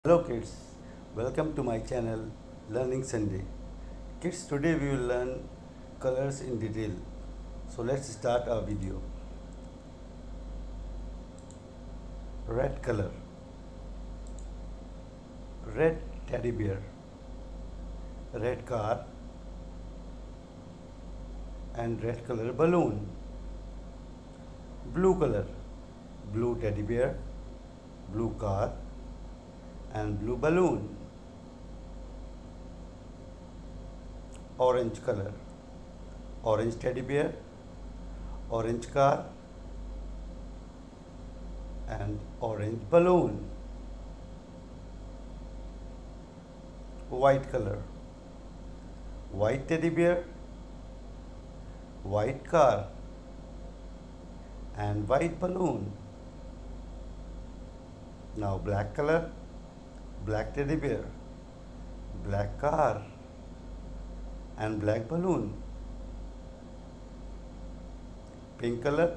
Hello kids, welcome to my channel Learning Sunday. Kids, today we will learn colors in detail. So let's start our video. Red color, red teddy bear, red car and red color balloon. Blue color, blue teddy bear, blue car and blue balloon. Orange color, orange teddy bear, orange car and orange balloon. White color, white teddy bear, white car and white balloon. Now black color, black teddy bear, black car and black balloon. Pink color,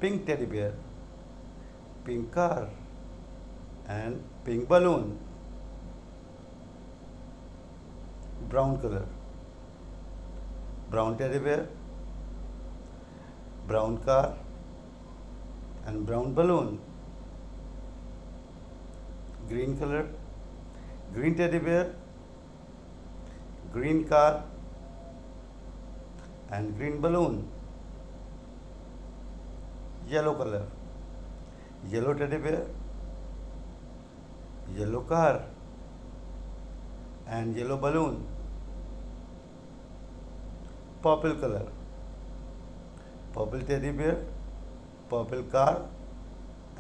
pink teddy bear, pink car and pink balloon. Brown color, brown teddy bear, brown car and brown balloon. Green color, green teddy bear, green car and green balloon. Yellow color, yellow teddy bear, yellow car and yellow balloon. Purple color, purple teddy bear, purple car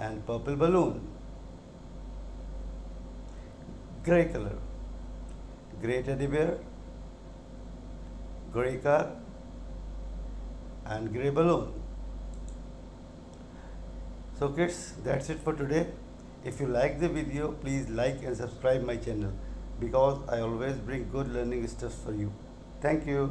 and purple balloon. Gray color, gray teddy bear, gray car and gray balloon. So kids, that's it for today. If you like the video, please like and subscribe my channel because I always bring good learning stuff for you. Thank you.